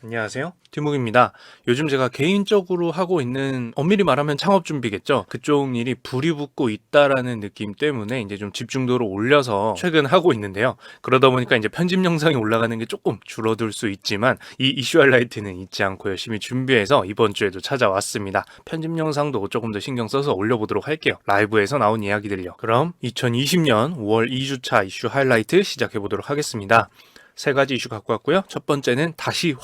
안녕하세요. 티묵입니다. 요즘 제가 개인적으로 하고 있는 엄밀히 말하면 창업 준비겠죠. 그쪽 일이 불이 붙고 있다라는 느낌 때문에 이제 좀 집중도를 올려서 최근 하고 있는데요. 그러다 보니까 이제 편집 영상이 올라가는 게 조금 줄어들 수 있지만 이 이슈 하이라이트는 잊지 않고 열심히 준비해서 이번 주에도 찾아왔습니다. 편집 영상도 조금 더 신경 써서 올려보도록 할게요. 라이브에서 나온 이야기들요. 그럼 2020년 5월 2주차 이슈 하이라이트 시작해 보도록 하겠습니다. 세 가지 이슈 갖고 왔고요. 첫 번째는 다시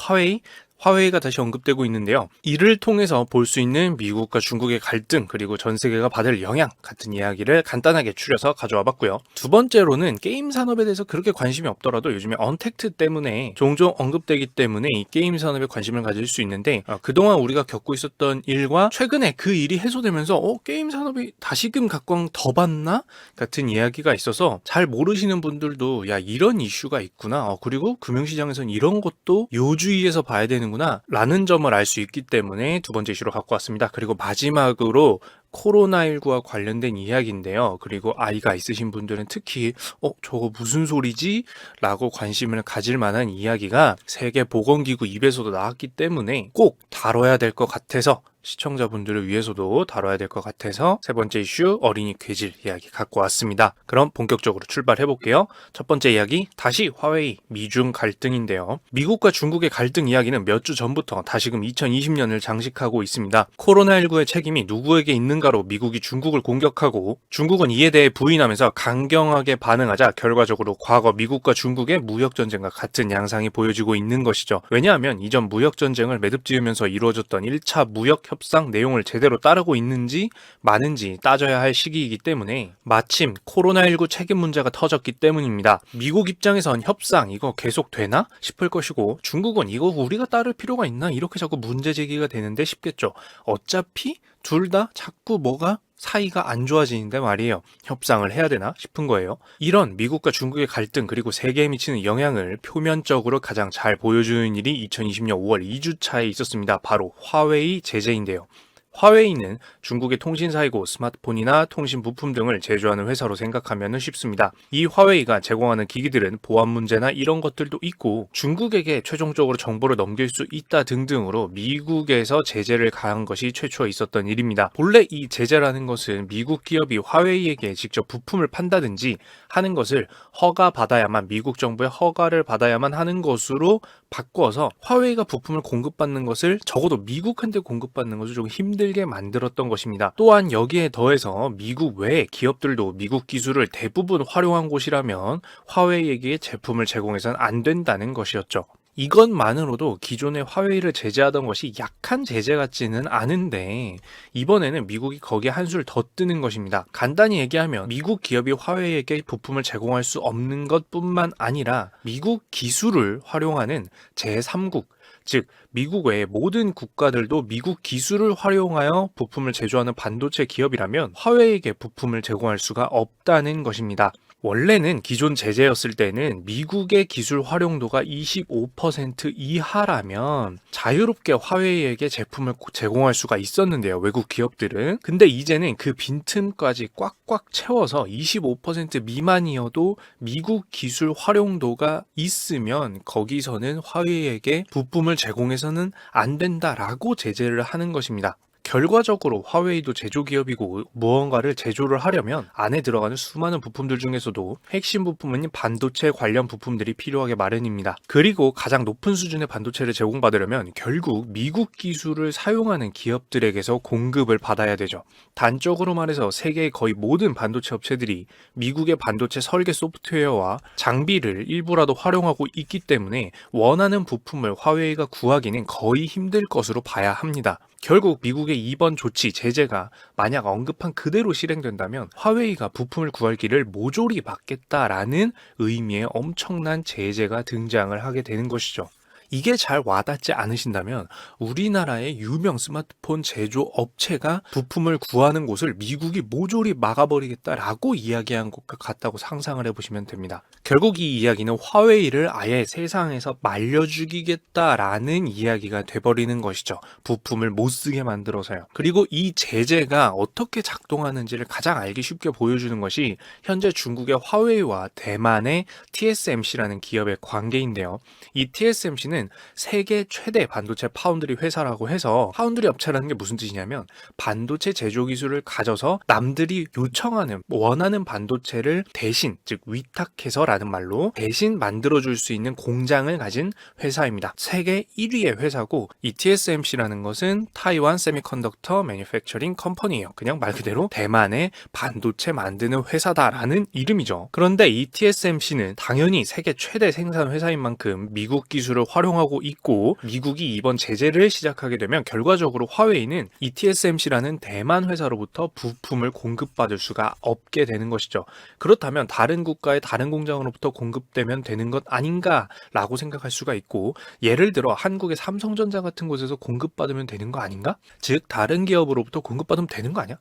화웨이가 다시 언급되고 있는데요. 이를 통해서 볼 수 있는 미국과 중국의 갈등 그리고 전 세계가 받을 영향 같은 이야기를 간단하게 추려서 가져와 봤고요. 두 번째로는 게임 산업에 대해서 그렇게 관심이 없더라도 요즘에 언택트 때문에 종종 언급되기 때문에 이 게임 산업에 관심을 가질 수 있는데 그동안 우리가 겪고 있었던 일과 최근에 그 일이 해소되면서 게임 산업이 다시금 각광 더 받나? 같은 이야기가 있어서 잘 모르시는 분들도 야 이런 이슈가 있구나. 그리고 금융시장에서는 이런 것도 요주의에서 봐야 되는 구나 라는 점을 알 수 있기 때문에 두 번째 이슈로 갖고 왔습니다. 그리고 마지막으로 코로나19와 관련된 이야기인데요. 그리고 아이가 있으신 분들은 특히 저거 무슨 소리지? 라고 관심을 가질 만한 이야기가 세계보건기구 입에서도 나왔기 때문에 꼭 다뤄야 될 것 같아서 시청자분들을 위해서도 다뤄야 될 것 같아서 세 번째 이슈 어린이 괴질 이야기 갖고 왔습니다. 그럼 본격적으로 출발해 볼게요. 첫 번째 이야기 다시 화웨이 미중 갈등인데요. 미국과 중국의 갈등 이야기는 몇 주 전부터 다시금 2020년을 장식하고 있습니다. 코로나19의 책임이 누구에게 있는가로 미국이 중국을 공격하고 중국은 이에 대해 부인하면서 강경하게 반응하자 결과적으로 과거 미국과 중국의 무역전쟁과 같은 양상이 보여지고 있는 것이죠. 왜냐하면 이전 무역전쟁을 매듭지으면서 이루어졌던 1차 무역 협상 내용을 제대로 따르고 있는지 마는지 따져야 할 시기이기 때문에 마침 코로나19 책임 문제가 터졌기 때문입니다. 미국 입장에선 협상 이거 계속 되나 싶을 것이고 중국은 이거 우리가 따를 필요가 있나 이렇게 자꾸 문제 제기가 되는데 싶겠죠. 어차피 둘 다 자꾸 뭐가 사이가 안 좋아지는데 말이에요. 협상을 해야 되나 싶은 거예요. 이런 미국과 중국의 갈등 그리고 세계에 미치는 영향을 표면적으로 가장 잘 보여주는 일이 2020년 5월 2주차에 있었습니다. 바로 화웨이 제재인데요. 화웨이는 중국의 통신사이고 스마트폰이나 통신 부품 등을 제조하는 회사로 생각하면 쉽습니다. 이 화웨이가 제공하는 기기들은 보안 문제나 이런 것들도 있고 중국에게 최종적으로 정보를 넘길 수 있다 등등으로 미국에서 제재를 가한 것이 최초 있었던 일입니다. 본래 이 제재라는 것은 미국 기업이 화웨이에게 직접 부품을 판다든지 하는 것을 허가받아야만 미국 정부의 허가를 받아야만 하는 것으로 바꿔서 화웨이가 부품을 공급받는 것을 적어도 미국한테 공급받는 것을 좀 힘들게 만들었던 것입니다. 또한 여기에 더해서 미국 외 기업들도 미국 기술을 대부분 활용한 곳이라면 화웨이에게 제품을 제공해서는 안 된다는 것이었죠. 이것만으로도 기존의 화웨이를 제재하던 것이 약한 제재 같지는 않은데 이번에는 미국이 거기에 한술 더 뜨는 것입니다. 간단히 얘기하면 미국 기업이 화웨이에게 부품을 제공할 수 없는 것뿐만 아니라 미국 기술을 활용하는 제3국 즉 미국 외의 모든 국가들도 미국 기술을 활용하여 부품을 제조하는 반도체 기업이라면 화웨이에게 부품을 제공할 수가 없다는 것입니다. 원래는 기존 제재였을 때는 미국의 기술 활용도가 25% 이하라면 자유롭게 화웨이에게 제품을 제공할 수가 있었는데요. 외국 기업들은. 근데 이제는 그 빈틈까지 꽉꽉 채워서 25% 미만이어도 미국 기술 활용도가 있으면 거기서는 화웨이에게 부품을 제공해서는 안 된다라고 제재를 하는 것입니다. 결과적으로 화웨이도 제조기업이고 무언가를 제조를 하려면 안에 들어가는 수많은 부품들 중에서도 핵심 부품은 반도체 관련 부품들이 필요하게 마련입니다. 그리고 가장 높은 수준의 반도체를 제공받으려면 결국 미국 기술을 사용하는 기업들에게서 공급을 받아야 되죠. 단적으로 말해서 세계의 거의 모든 반도체 업체들이 미국의 반도체 설계 소프트웨어와 장비를 일부라도 활용하고 있기 때문에 원하는 부품을 화웨이가 구하기는 거의 힘들 것으로 봐야 합니다. 결국 미국의 이번 조치, 제재가 만약 언급한 그대로 실행된다면 화웨이가 부품을 구할 길을 모조리 막겠다라는 의미의 엄청난 제재가 등장을 하게 되는 것이죠. 이게 잘 와닿지 않으신다면 우리나라의 유명 스마트폰 제조 업체가 부품을 구하는 곳을 미국이 모조리 막아버리겠다라고 이야기한 것과 같다고 상상을 해보시면 됩니다. 결국 이 이야기는 화웨이를 아예 세상에서 말려 죽이겠다라는 이야기가 돼버리는 것이죠. 부품을 못 쓰게 만들어서요. 그리고 이 제재가 어떻게 작동하는지를 가장 알기 쉽게 보여주는 것이 현재 중국의 화웨이와 대만의 TSMC라는 기업의 관계인데요. 이 TSMC는 회사는 세계 최대 반도체 파운드리 회사라고 해서, 파운드리 업체라는 게 무슨 뜻이냐면 반도체 제조 기술을 가져서 남들이 요청하는 원하는 반도체를 대신, 즉 위탁해서라는 말로 대신 만들어줄 수 있는 공장을 가진 회사입니다. 세계 1위의 회사고, 이 TSMC라는 것은 타이완 세미컨덕터 매니팩처링 컴퍼니예요. 그냥 말 그대로 대만의 반도체 만드는 회사다라는 이름이죠. 그런데 이 TSMC는 당연히 세계 최대 생산 회사인 만큼 미국 기술을 활용하고 있고, 미국이 이번 제재를 시작하게 되면 결과적으로 화웨이는 이 TSMC라는 대만 회사로부터 부품을 공급받을 수가 없게 되는 것이죠. 그렇다면 다른 국가의 다른 공장으로부터 공급되면 되는 것 아닌가라고 생각할 수가 있고, 예를 들어 한국의 삼성전자 같은 곳에서 공급받으면 되는 거 아닌가? 즉 다른 기업으로부터 공급받으면 되는 거 아니야?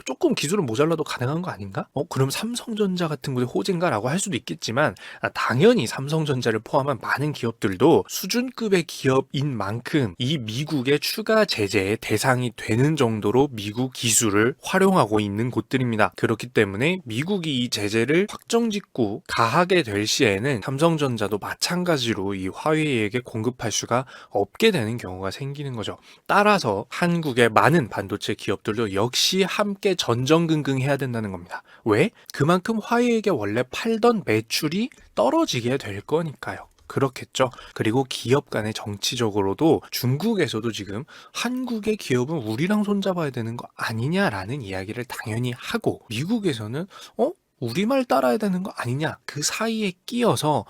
조금 기술은 모자라도 가능한 거 아닌가? 그럼 삼성전자 같은 곳의 호재인가라고 할 수도 있겠지만, 당연히 삼성전자를 포함한 많은 기업들도 수준급의 기업인 만큼 이 미국의 추가 제재의 대상이 되는 정도로 미국 기술을 활용하고 있는 곳들입니다. 그렇기 때문에 미국이 이 제재를 확정짓고 가하게 될 시에는 삼성전자도 마찬가지로 이 화웨이에게 공급할 수가 없게 되는 경우가 생기는 거죠. 따라서 한국의 많은 반도체 기업들도 역시 함께 전전긍긍해야 된다는 겁니다. 왜? 그만큼 화웨이에게 원래 팔던 매출이 떨어지게 될 거니까요. 그렇겠죠. 그리고 기업 간의 정치적으로도 중국에서도 지금 한국의 기업은 우리랑 손잡아야 되는 거 아니냐라는 이야기를 당연히 하고, 미국에서는 우리말 따라야 되는 거 아니냐, 그 사이에 끼어서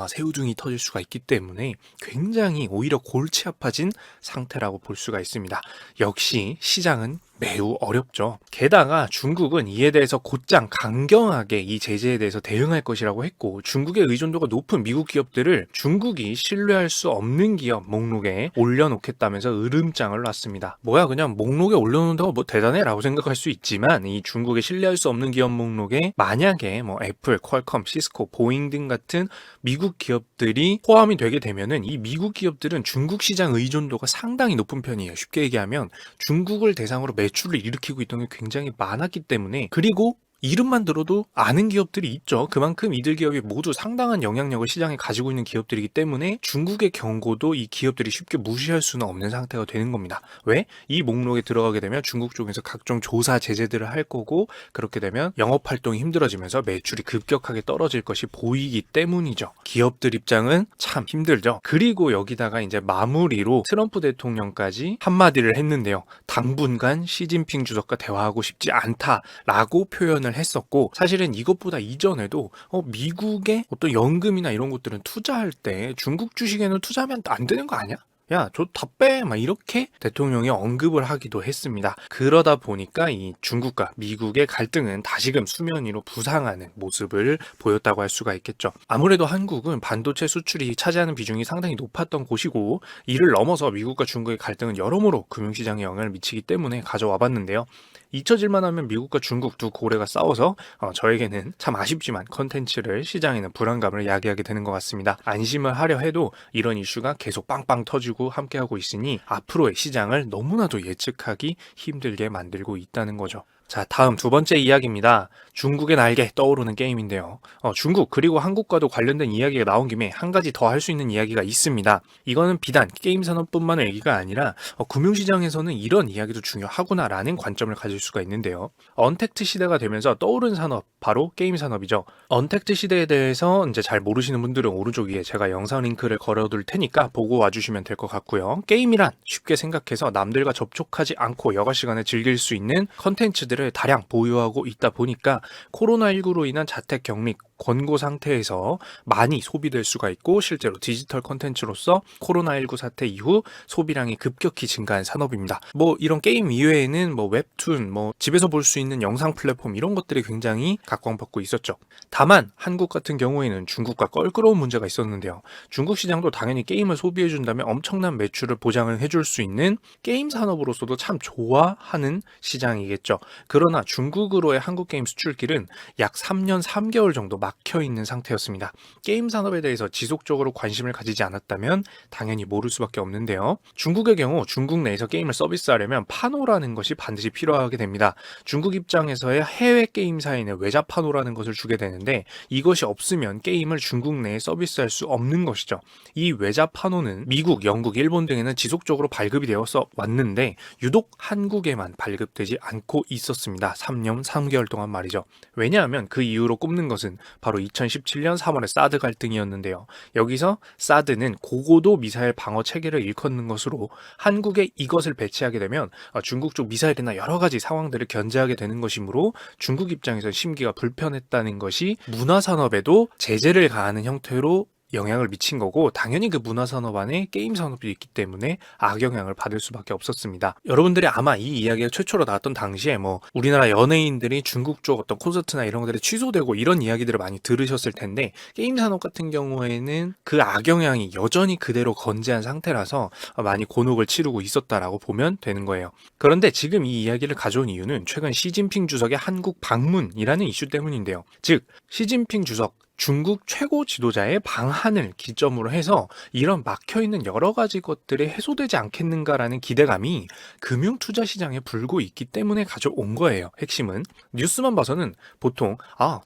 새우등이 터질 수가 있기 때문에 굉장히 오히려 골치 아파진 상태라고 볼 수가 있습니다. 역시 시장은 매우 어렵죠. 게다가 중국은 이에 대해서 곧장 강경하게 이 제재에 대해서 대응할 것이라고 했고, 중국의 의존도가 높은 미국 기업들을 중국이 신뢰할 수 없는 기업 목록에 올려놓겠다면서 으름장을 놨습니다. 뭐야, 그냥 목록에 올려놓는다고 뭐 대단해? 라고 생각할 수 있지만, 이 중국의 신뢰할 수 없는 기업 목록에 만약에 뭐 애플, 퀄컴, 시스코, 보잉 등 같은 미국 기업들이 포함이 되게 되면은 이 미국 기업들은 중국 시장 의존도가 상당히 높은 편이에요. 쉽게 얘기하면 중국을 대상으로 매출을 일으키고 있던 게 굉장히 많았기 때문에, 그리고 이름만 들어도 아는 기업들이 있죠. 그만큼 이들 기업이 모두 상당한 영향력을 시장에 가지고 있는 기업들이기 때문에 중국의 경고도 이 기업들이 쉽게 무시할 수는 없는 상태가 되는 겁니다. 왜? 이 목록에 들어가게 되면 중국 쪽에서 각종 조사 제재들을 할 거고, 그렇게 되면 영업활동이 힘들어지면서 매출이 급격하게 떨어질 것이 보이기 때문이죠. 기업들 입장은 참 힘들죠. 그리고 여기다가 이제 마무리로 트럼프 대통령까지 한마디를 했는데요. 당분간 시진핑 주석과 대화하고 싶지 않다라고 표현을 했었고, 사실은 이것보다 이전에도 미국의 어떤 연금이나 이런 것들은 투자할 때 중국 주식에는 투자하면 안 되는 거 아니야? 야, 저 다 빼! 막 이렇게 대통령이 언급을 하기도 했습니다. 그러다 보니까 이 중국과 미국의 갈등은 다시금 수면 위로 부상하는 모습을 보였다고 할 수가 있겠죠. 아무래도 한국은 반도체 수출이 차지하는 비중이 상당히 높았던 곳이고, 이를 넘어서 미국과 중국의 갈등은 여러모로 금융시장에 영향을 미치기 때문에 가져와 봤는데요. 잊혀질만 하면 미국과 중국 두 고래가 싸워서 저에게는 참 아쉽지만 컨텐츠를 시장에는 불안감을 야기하게 되는 것 같습니다. 안심을 하려 해도 이런 이슈가 계속 빵빵 터지고 함께하고 있으니 앞으로의 시장을 너무나도 예측하기 힘들게 만들고 있다는 거죠. 자, 다음 두 번째 이야기입니다. 중국의 날개 떠오르는 게임인데요. 중국 그리고 한국과도 관련된 이야기가 나온 김에 한 가지 더 할 수 있는 이야기가 있습니다. 이거는 비단 게임 산업뿐만의 얘기가 아니라 금융시장에서는 이런 이야기도 중요하구나라는 관점을 가질 수가 있는데요. 언택트 시대가 되면서 떠오른 산업, 바로 게임 산업이죠. 언택트 시대에 대해서 이제 잘 모르시는 분들은 오른쪽 위에 제가 영상 링크를 걸어둘 테니까 보고 와주시면 될 것 같고요. 게임이란 쉽게 생각해서 남들과 접촉하지 않고 여가 시간에 즐길 수 있는 컨텐츠들을 다량 보유하고 있다 보니까 코로나19로 인한 자택 격리 권고 상태에서 많이 소비될 수가 있고, 실제로 디지털 컨텐츠로서 코로나19 사태 이후 소비량이 급격히 증가한 산업입니다. 뭐 이런 게임 이외에는 뭐 웹툰, 뭐 집에서 볼 수 있는 영상 플랫폼 이런 것들이 굉장히 각광받고 있었죠. 다만 한국 같은 경우에는 중국과 껄끄러운 문제가 있었는데요. 중국 시장도 당연히 게임을 소비해준다면 엄청난 매출을 보장을 해줄 수 있는 게임 산업으로서도 참 좋아하는 시장이겠죠. 그러나 중국으로의 한국 게임 수출길은 약 3년 3개월 정도 막혀 있는 상태였습니다. 게임 산업에 대해서 지속적으로 관심을 가지지 않았다면 당연히 모를 수밖에 없는데요. 중국의 경우 중국 내에서 게임을 서비스하려면 판호라는 것이 반드시 필요하게 됩니다. 중국 입장에서의 해외 게임사에는 외자 판호라는 것을 주게 되는데 이것이 없으면 게임을 중국 내에 서비스할 수 없는 것이죠. 이 외자 판호는 미국, 영국, 일본 등에는 지속적으로 발급이 되어서 왔는데 유독 한국에만 발급되지 않고 있었습니다. 3년 3개월 동안 말이죠. 왜냐하면 그 이유로 꼽는 것은 바로 2017년 3월의 사드 갈등이었는데요. 여기서 사드는 고고도 미사일 방어 체계를 일컫는 것으로 한국에 이것을 배치하게 되면 중국 쪽 미사일이나 여러 가지 상황들을 견제하게 되는 것이므로 중국 입장에서 심기가 불편했다는 것이 문화산업에도 제재를 가하는 형태로 영향을 미친 거고 당연히 그 문화산업 안에 게임 산업이 있기 때문에 악영향을 받을 수밖에 없었습니다. 여러분들이 아마 이 이야기가 최초로 나왔던 당시에 우리나라 연예인들이 중국 쪽 어떤 콘서트나 이런 것들이 취소되고 이런 이야기들을 많이 들으셨을 텐데 게임 산업 같은 경우에는 그 악영향이 여전히 그대로 건재한 상태라서 많이 곤혹을 치르고 있었다라고 보면 되는 거예요. 그런데 지금 이 이야기를 가져온 이유는 최근 시진핑 주석의 한국 방문이라는 이슈 때문인데요. 즉 시진핑 주석 중국 최고 지도자의 방한을 기점으로 해서 이런 막혀있는 여러 가지 것들이 해소되지 않겠는가라는 기대감이 금융투자 시장에 불고 있기 때문에 가져온 거예요. 핵심은 뉴스만 봐서는 보통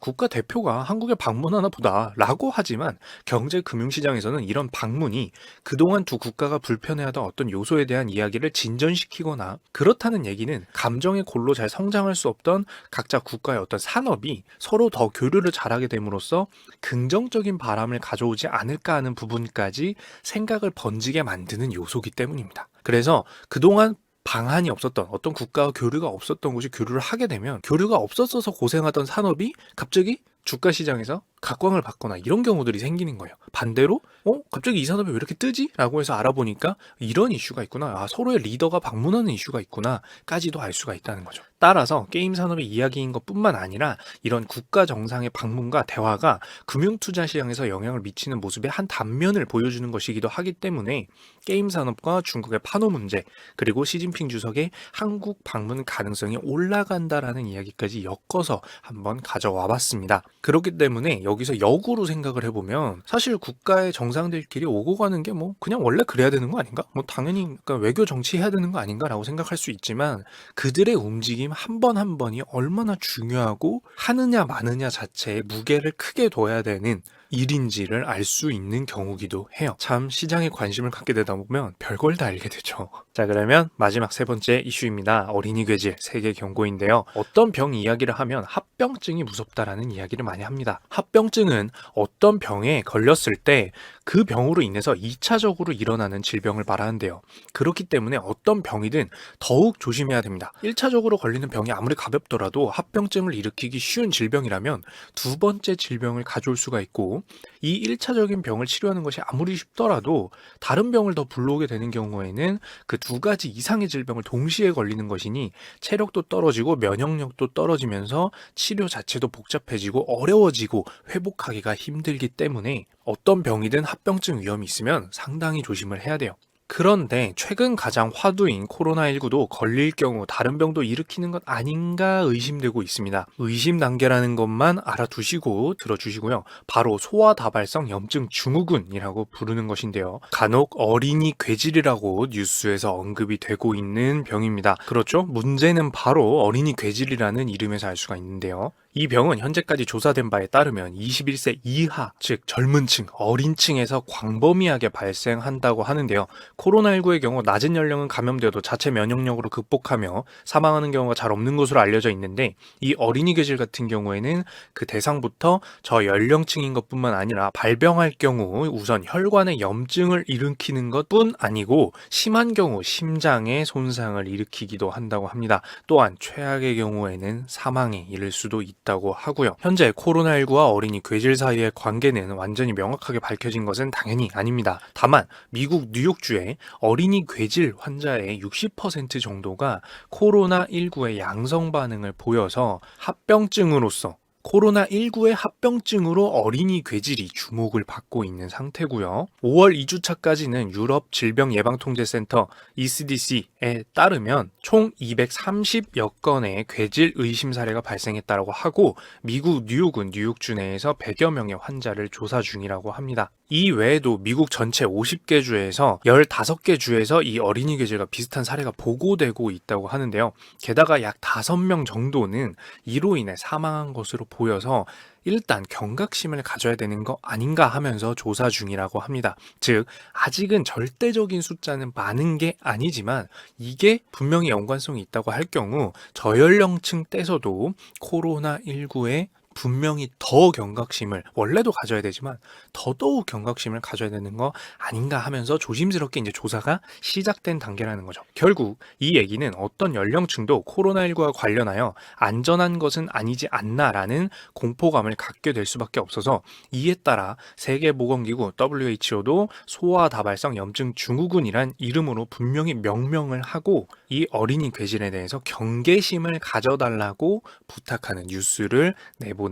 국가 대표가 한국에 방문하나 보다 라고 하지만 경제 금융시장에서는 이런 방문이 그동안 두 국가가 불편해하던 어떤 요소에 대한 이야기를 진전시키거나 그렇다는 얘기는 감정의 골로 잘 성장할 수 없던 각자 국가의 어떤 산업이 서로 더 교류를 잘하게 됨으로써 긍정적인 바람을 가져오지 않을까 하는 부분까지 생각을 번지게 만드는 요소이기 때문입니다. 그래서 그동안 방한이 없었던 어떤 국가와 교류가 없었던 곳이 교류를 하게 되면 교류가 없었어서 고생하던 산업이 갑자기 주가 시장에서 각광을 받거나 이런 경우들이 생기는 거예요. 반대로 갑자기 이 산업이 왜 이렇게 뜨지? 라고 해서 알아보니까 이런 이슈가 있구나. 서로의 리더가 방문하는 이슈가 있구나 까지도 알 수가 있다는 거죠. 따라서 게임 산업의 이야기인 것뿐만 아니라 이런 국가 정상의 방문과 대화가 금융투자 시장에서 영향을 미치는 모습의 한 단면을 보여주는 것이기도 하기 때문에 게임 산업과 중국의 판호 문제 그리고 시진핑 주석의 한국 방문 가능성이 올라간다라는 이야기까지 엮어서 한번 가져와 봤습니다. 그렇기 때문에 여기서 역으로 생각을 해보면 사실 국가의 정상들끼리 오고 가는 게 그냥 원래 그래야 되는 거 아닌가? 당연히 외교 정치 해야 되는 거 아닌가라고 생각할 수 있지만 그들의 움직임 한 번 한 번이 얼마나 중요하고 하느냐 마느냐 자체에 무게를 크게 둬야 되는 일인지를 알 수 있는 경우기도 해요. 참 시장에 관심을 갖게 되다 보면 별걸 다 알게 되죠. 자, 그러면 마지막 세 번째 이슈입니다. 어린이 괴질 세계 경고인데요. 어떤 병 이야기를 하면 합병증이 무섭다라는 이야기를 많이 합니다. 합병증은 어떤 병에 걸렸을 때 그 병으로 인해서 2차적으로 일어나는 질병을 말하는데요. 그렇기 때문에 어떤 병이든 더욱 조심해야 됩니다. 1차적으로 걸리는 병이 아무리 가볍더라도 합병증을 일으키기 쉬운 질병이라면 두 번째 질병을 가져올 수가 있고 이 1차적인 병을 치료하는 것이 아무리 쉽더라도 다른 병을 더 불러오게 되는 경우에는 그 두 가지 이상의 질병을 동시에 걸리는 것이니 체력도 떨어지고 면역력도 떨어지면서 치료 자체도 복잡해지고 어려워지고 회복하기가 힘들기 때문에 어떤 병이든 합병증 위험이 있으면 상당히 조심을 해야 돼요. 그런데 최근 가장 화두인 코로나19도 걸릴 경우 다른 병도 일으키는 것 아닌가 의심되고 있습니다. 의심 단계라는 것만 알아두시고 들어주시고요. 바로 소아다발성 염증 증후군이라고 부르는 것인데요. 간혹 어린이 괴질이라고 뉴스에서 언급이 되고 있는 병입니다. 그렇죠? 문제는 바로 어린이 괴질이라는 이름에서 알 수가 있는데요. 이 병은 현재까지 조사된 바에 따르면 21세 이하, 즉 젊은 층, 어린 층에서 광범위하게 발생한다고 하는데요. 코로나19의 경우 낮은 연령은 감염되어도 자체 면역력으로 극복하며 사망하는 경우가 잘 없는 것으로 알려져 있는데 이 어린이 괴질 같은 경우에는 그 대상부터 저 연령층인 것뿐만 아니라 발병할 경우 우선 혈관에 염증을 일으키는 것뿐 아니고 심한 경우 심장에 손상을 일으키기도 한다고 합니다. 또한 최악의 경우에는 사망에 이를 수도 있다고 하고요. 현재 코로나19와 어린이 괴질 사이의 관계는 완전히 명확하게 밝혀진 것은 당연히 아닙니다. 다만 미국 뉴욕주의 어린이 괴질 환자의 60% 정도가 코로나19의 양성 반응을 보여서 합병증으로서 코로나19의 합병증으로 어린이 괴질이 주목을 받고 있는 상태고요. 5월 2주차까지는 유럽 질병예방통제센터 ECDC에 따르면 총 230여 건의 괴질 의심 사례가 발생했다고 하고 미국 뉴욕은 뉴욕주 내에서 100여 명의 환자를 조사 중이라고 합니다. 이 외에도 미국 전체 50개 주에서 15개 주에서 이 어린이 괴질과 비슷한 사례가 보고되고 있다고 하는데요. 게다가 약 5명 정도는 이로 인해 사망한 것으로 보여서 일단 경각심을 가져야 되는 거 아닌가 하면서 조사 중이라고 합니다. 즉 아직은 절대적인 숫자는 많은 게 아니지만 이게 분명히 연관성이 있다고 할 경우 저연령층 떼서도 코로나19에 분명히 더 경각심을 원래도 가져야 되지만 더더욱 경각심을 가져야 되는 거 아닌가 하면서 조심스럽게 이제 조사가 시작된 단계라는 거죠. 결국 이 얘기는 어떤 연령층도 코로나19와 관련하여 안전한 것은 아니지 않나라는 공포감을 갖게 될 수밖에 없어서 이에 따라 세계보건기구 WHO도 소아다발성 염증 증후군이란 이름으로 분명히 명명을 하고 이 어린이 괴질에 대해서 경계심을 가져달라고 부탁하는 뉴스를 내보냈습니다.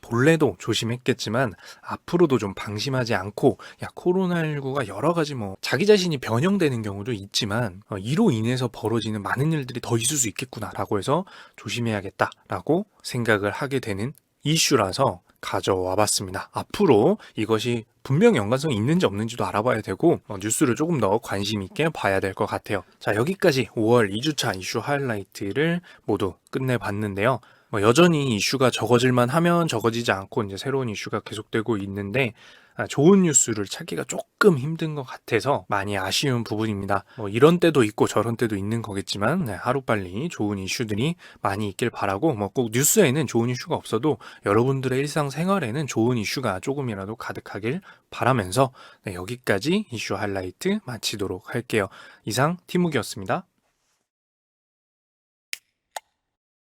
본래도 조심했겠지만 앞으로도 좀 방심하지 않고 코로나19가 여러 가지 자기 자신이 변형되는 경우도 있지만 이로 인해서 벌어지는 많은 일들이 더 있을 수 있겠구나라고 해서 조심해야겠다라고 생각을 하게 되는 이슈라서 가져와 봤습니다. 앞으로 이것이 분명 연관성이 있는지 없는지도 알아봐야 되고 뉴스를 조금 더 관심 있게 봐야 될 것 같아요. 자, 여기까지 5월 2주차 이슈 하이라이트를 모두 끝내봤는데요. 여전히 이슈가 적어질만 하면 적어지지 않고 이제 새로운 이슈가 계속되고 있는데 좋은 뉴스를 찾기가 조금 힘든 것 같아서 많이 아쉬운 부분입니다. 이런 때도 있고 저런 때도 있는 거겠지만 하루빨리 좋은 이슈들이 많이 있길 바라고 꼭 뉴스에는 좋은 이슈가 없어도 여러분들의 일상생활에는 좋은 이슈가 조금이라도 가득하길 바라면서 여기까지 이슈 하이라이트 마치도록 할게요. 이상 티묵이었습니다.